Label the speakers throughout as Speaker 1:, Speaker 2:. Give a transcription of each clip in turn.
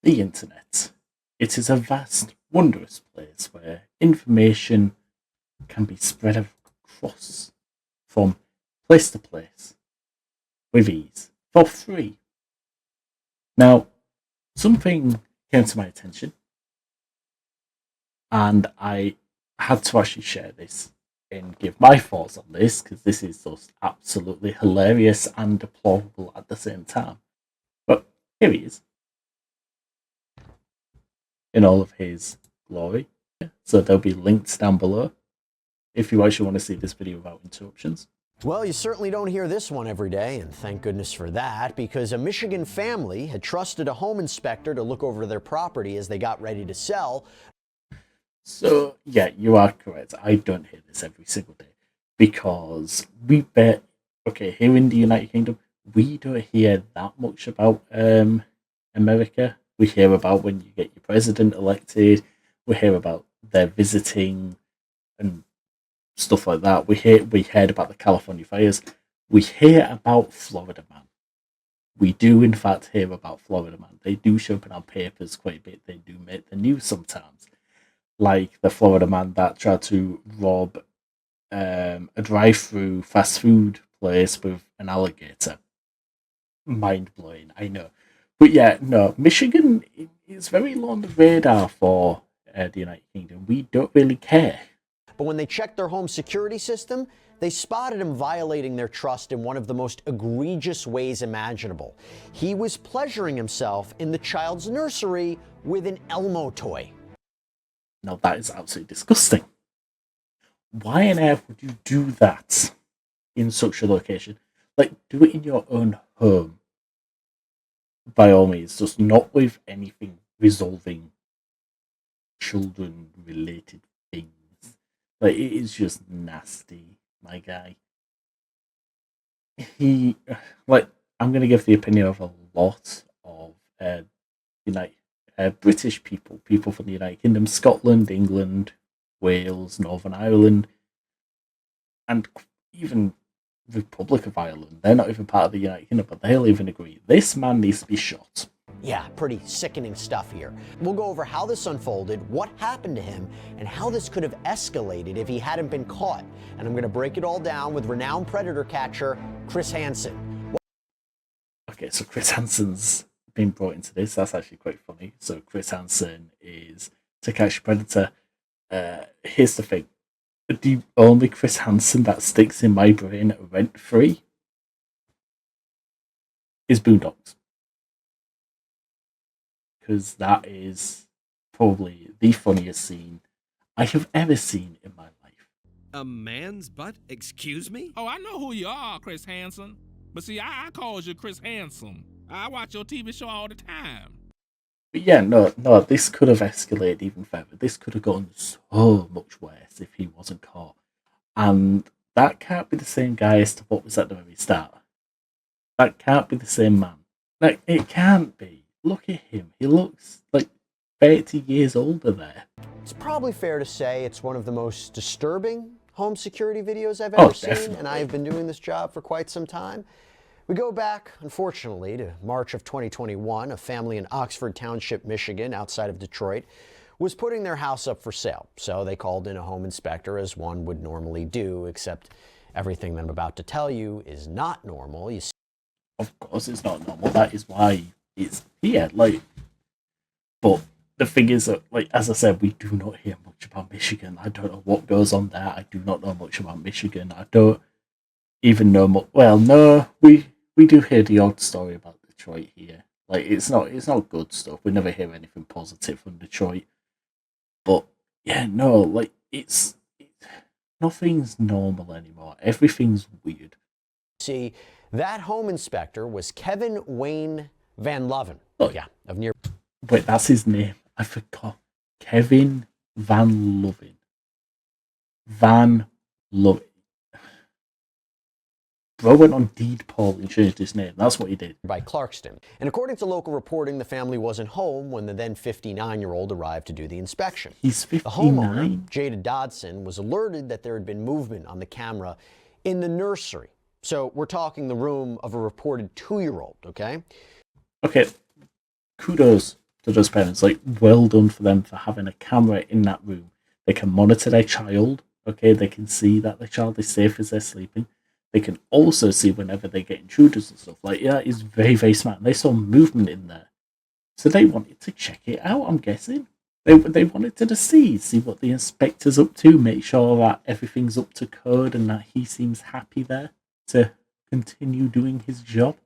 Speaker 1: The internet. It is a vast, wondrous place where information can be spread across from place to place with ease for free. Now, something came to my attention, and I had to actually share this and give my thoughts on this because this is just absolutely hilarious and deplorable at the same time. But here he is in all of his glory. So there'll be links down below if you actually want to see this video without interruptions.
Speaker 2: Well, you certainly don't hear this one every day, and thank goodness for that, because a Michigan family had trusted a home inspector to look over their property as they got ready to sell.
Speaker 1: So, yeah, you are correct. I don't hear this every single day because we bet, okay, here in the United Kingdom, we don't hear that much about America. We hear about when you get your president elected, we hear about their visiting and stuff like that. We heard about the California fires. We hear about Florida Man. We do in fact hear about Florida Man. They do show up in our papers quite a bit. They do make the news sometimes. Like the Florida Man that tried to rob a drive-through fast food place with an alligator. Mind blowing, I know. But yeah, no, Michigan is very low on the radar for the United Kingdom. We don't really care.
Speaker 2: But when they checked their home security system, they spotted him violating their trust in one of the most egregious ways imaginable. He was pleasuring himself in the child's nursery with an Elmo toy.
Speaker 1: Now that is absolutely disgusting. Why on earth would you do that in such a location? Like, do it in your own home. By all means, just not with anything resolving children related things. Like, it is just nasty, my guy. I'm going to give the opinion of a lot of United British people from the United Kingdom, Scotland, England, Wales, Northern Ireland, and even Republic of Ireland. They're not even part of the United Kingdom, but they'll even agree this man needs to be shot.
Speaker 2: Yeah, pretty sickening stuff here. We'll go over how this unfolded, what happened to him, and how this could have escalated if he hadn't been caught. And I'm going to break it all down with renowned predator catcher Chris Hansen.
Speaker 1: Okay, so Chris Hansen's been brought into this. That's actually quite funny. So Chris Hansen is to catch a predator. Here's the thing: the only Chris Hansen that sticks in my brain rent free is Boondocks. Because that is probably the funniest scene I have ever seen in my life.
Speaker 3: A man's butt? Excuse me?
Speaker 4: Oh, I know who you are, Chris Hansen. But see, I calls you Chris Handsome. I watch your TV show all the time.
Speaker 1: But yeah, no, this could have escalated even further. This could have gone so much worse if he wasn't caught. And that can't be the same guy as to what was at the very start. That can't be the same man. Like, it can't be. Look at him. He looks like 30 years older there.
Speaker 2: It's probably fair to say it's one of the most disturbing home security videos I've ever seen,
Speaker 1: definitely.
Speaker 2: and I have been doing this job for quite some time. We go back, unfortunately, to March of 2021. A family in Oxford Township, Michigan, outside of Detroit, was putting their house up for sale. So they called in a home inspector, as one would normally do, except everything that I'm about to tell you is not normal. You see,
Speaker 1: of course it's not normal. That is why it's here. But the thing is that, as I said, we do not hear much about Michigan. I don't know what goes on there. I do not know much about Michigan. I don't even know much. Well, no, we do hear the odd story about Detroit here. It's not good stuff. We never hear anything positive from Detroit. But yeah, no, it's nothing's normal anymore. Everything's weird.
Speaker 2: See, that home inspector was Kevin Wayne Van Loven.
Speaker 1: Oh,
Speaker 2: yeah, of near.
Speaker 1: Wait, that's his name. I forgot. Kevin Van Loven. Van Loven. Bro went on deed poll and changed his name. That's what he did.
Speaker 2: By Clarkston. And according to local reporting, the family wasn't home when the then 59-year-old arrived to do the inspection.
Speaker 1: He's 59?
Speaker 2: The homeowner, Jada Dodson, was alerted that there had been movement on the camera in the nursery. So we're talking the room of a reported 2-year-old, okay?
Speaker 1: Okay, kudos to those parents. Like, well done for them for having a camera in that room. They can monitor their child. Okay, they can see that the child is safe as they're sleeping. They can also see whenever they get intruders and stuff. Like, yeah, it's very, very smart. And they saw movement in there. So they wanted to check it out, I'm guessing. They wanted to see what the inspector's up to, make sure that everything's up to code and that he seems happy there to continue doing his job.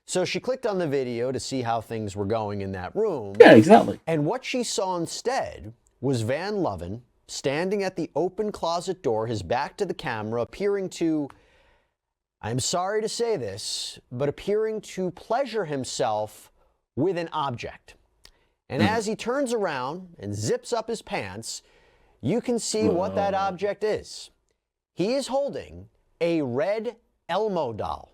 Speaker 2: So she clicked on the video to see how things were going in that room.
Speaker 1: Yeah, exactly.
Speaker 2: And what she saw instead was Van Loven standing at the open closet door, his back to the camera, appearing to, I'm sorry to say this, but appearing to pleasure himself with an object. And as he turns around and zips up his pants, you can see what that object is. He is holding a red Elmo doll.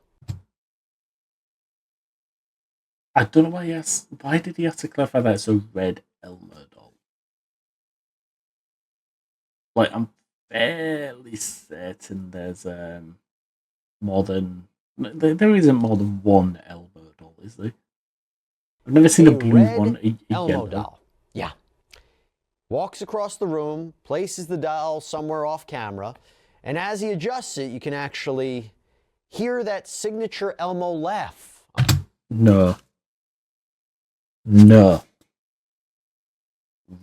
Speaker 1: I don't know why did he have to clarify that it's a red Elmo doll? Like, I'm fairly certain there's more than there isn't more than one Elmo doll, is there? I've never seen a blue
Speaker 2: red
Speaker 1: one. A
Speaker 2: Elmo
Speaker 1: yellow
Speaker 2: doll. Yeah. Walks across the room, places the doll somewhere off camera, and as he adjusts it, you can actually hear that signature Elmo laugh.
Speaker 1: No. No.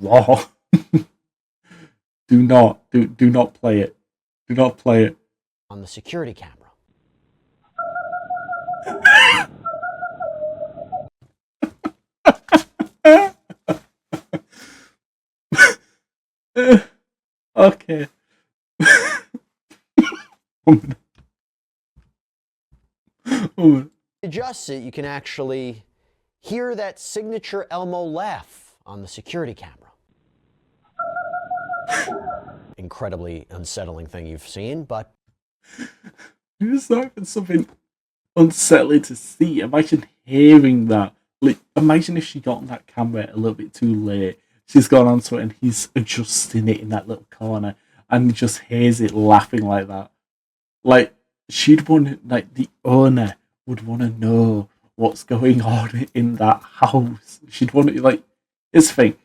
Speaker 1: Raw. Do not play it. Do not play it.
Speaker 2: On the security camera.
Speaker 1: Okay.
Speaker 2: Adjusts it, you can actually hear that signature Elmo laugh on the security camera. Incredibly unsettling thing you've seen, but
Speaker 1: It's not even something unsettling to see. Imagine hearing that. Like, imagine if she got on that camera a little bit too late. She's gone onto it and he's adjusting it in that little corner and just hears it laughing like that. Like, she'd want, like, the owner would want to know what's going on in that house. She'd want to, like, it's the thing.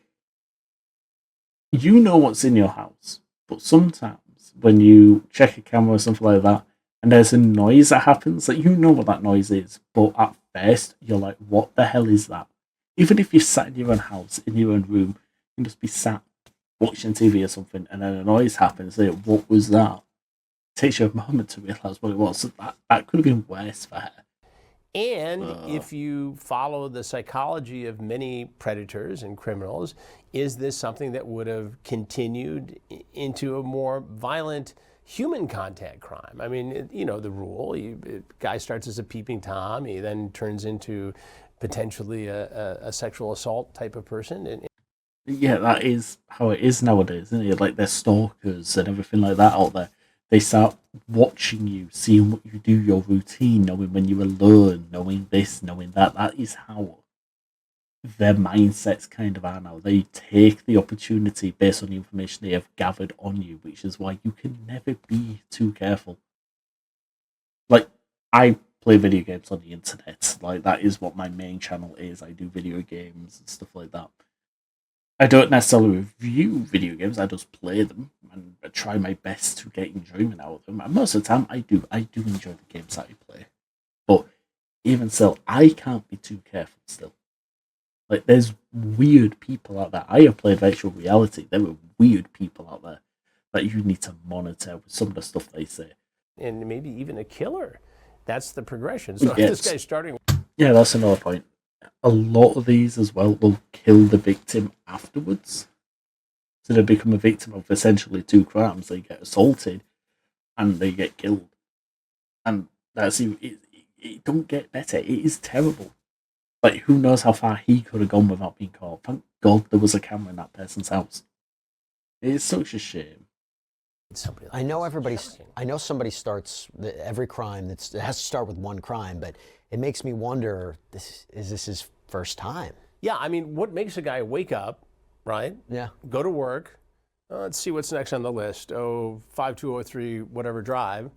Speaker 1: You know what's in your house, but sometimes when you check a camera or something like that, and there's a noise that happens, like, you know what that noise is, but at first you're like, what the hell is that? Even if you're sat in your own house, in your own room, you can just be sat watching TV or something, and then a noise happens. Like, what was that? It takes you a moment to realise what it was. So that could have been worse for her.
Speaker 5: And if you follow the psychology of many predators and criminals, is this something that would have continued into a more violent human contact crime? I mean, you know the rule. Guy starts as a peeping Tom. He then turns into potentially a sexual assault type of person.
Speaker 1: Yeah, that is how it is nowadays, isn't it? Like, there's stalkers and everything like that out there. They start watching you, seeing what you do, your routine, knowing when you're alone, knowing this, knowing that. That is how their mindsets kind of are now. They take the opportunity based on the information they have gathered on you, which is why you can never be too careful. Like, I play video games on the internet. Like, that is what my main channel is. I do video games and stuff like that. I don't necessarily review video games, I just play them and I try my best to get enjoyment out of them. And most of the time I do enjoy the games that I play. But even still, I can't be too careful still. Like, there's weird people out there. I have played virtual reality. There are weird people out there that you need to monitor with some of the stuff they say.
Speaker 5: And maybe even a killer. That's the progression. So if this guy's starting...
Speaker 1: Yeah, that's another point. A lot of these as well will kill the victim afterwards. So they become a victim of essentially two crimes. They get assaulted and they get killed. And that's it don't get better. It is terrible. Like, who knows how far he could have gone without being caught. Thank God there was a camera in that person's house. It is such a shame.
Speaker 5: Somebody like
Speaker 2: I know somebody starts every crime. It has to start with one crime, but it makes me wonder, is this his first time?
Speaker 5: Yeah, I mean, what makes a guy wake up, right?
Speaker 2: Yeah.
Speaker 5: Go to work. Let's see what's next on the list. 5203 whatever drive.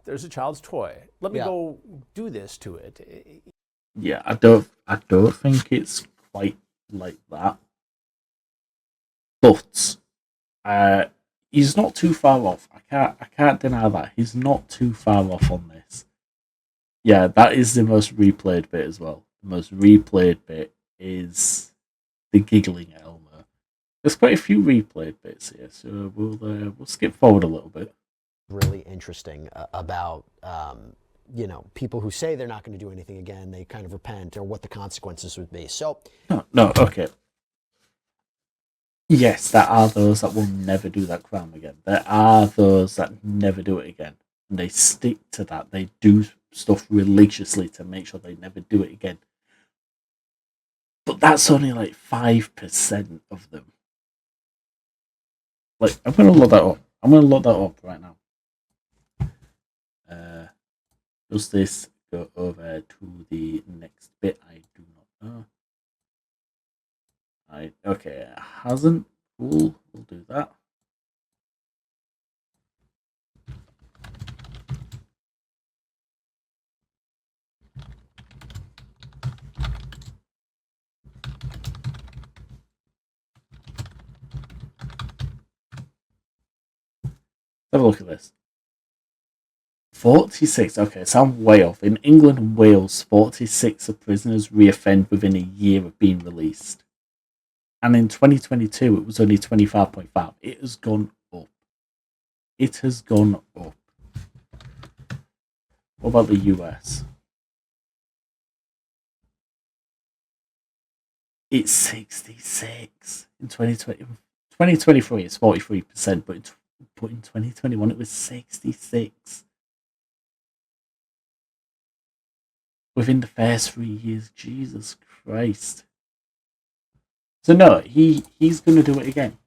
Speaker 5: There's a child's toy. Let me go do this to it.
Speaker 1: Yeah, I don't think it's quite like that. But he's not too far off. I can't deny that. He's not too far off on this. Yeah, that is the most replayed bit as well. The most replayed bit is the giggling at Elmer. There's quite a few replayed bits here, so we'll skip forward a little bit.
Speaker 2: Really interesting about people who say they're not going to do anything again, they kind of repent, or what the consequences would be. So
Speaker 1: No, okay. Yes, there are those that will never do that crime again. There are those that never do it again. And they stick to that. They do stuff religiously to make sure they never do it again. But that's only like 5% of them. Like, I'm going to look that up. I'm going to look that up right now. Does this go over to the next bit? I do not know. Okay, it hasn't. Cool, we'll do that. Have a look at this. 46. Okay, so I'm way off. In England and Wales, 46 of prisoners reoffend within a year of being released. And in 2022, it was only 25.5. It has gone up. It has gone up. What about the US? It's 66. In 2023, it's 43%, but in 2021, it was 66. Within the first 3 years, Jesus Christ. So no, he's going to do it again.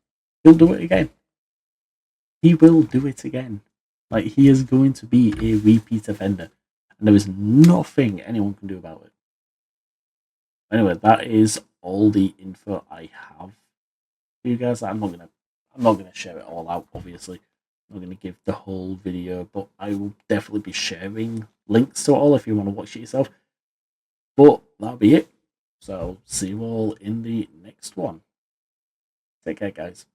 Speaker 1: He'll do it again. He will do it again. Like, he is going to be a repeat offender. And there is nothing anyone can do about it. Anyway, that is all the info I have for you guys. I'm not gonna share it all out, obviously. I'm not gonna give the whole video, but I will definitely be sharing links to it all if you want to watch it yourself. But that'll be it. So see you all in the next one. Take care, guys.